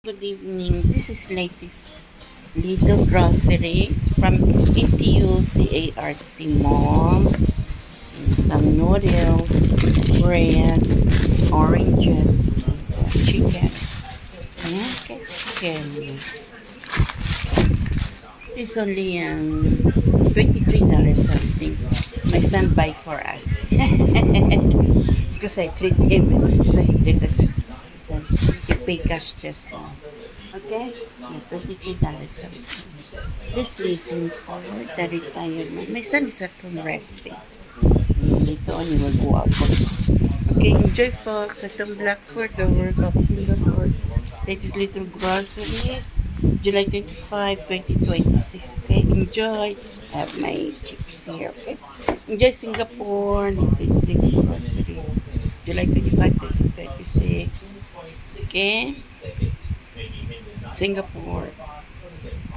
Good evening. This is latest Little Groceries from ETU CARC Mall. Some noodles, bread, oranges, chicken. Okay, chicken. It's only $23 something. My son buy for us. Because I treat him. So he treat us. So he pay cash just now. Okay? Yeah, $23 something. Let's listen for the retirement. My son is at home resting. Later on, he will go out first. Okay, enjoy folks. Itong Blackford, the work of Singapore. Latest Little Groceries. July 25, 2026. Okay, enjoy. I have my chips here. Okay, enjoy Singapore. Latest Little Grocery. July 25, 2026. Okay, Singapore.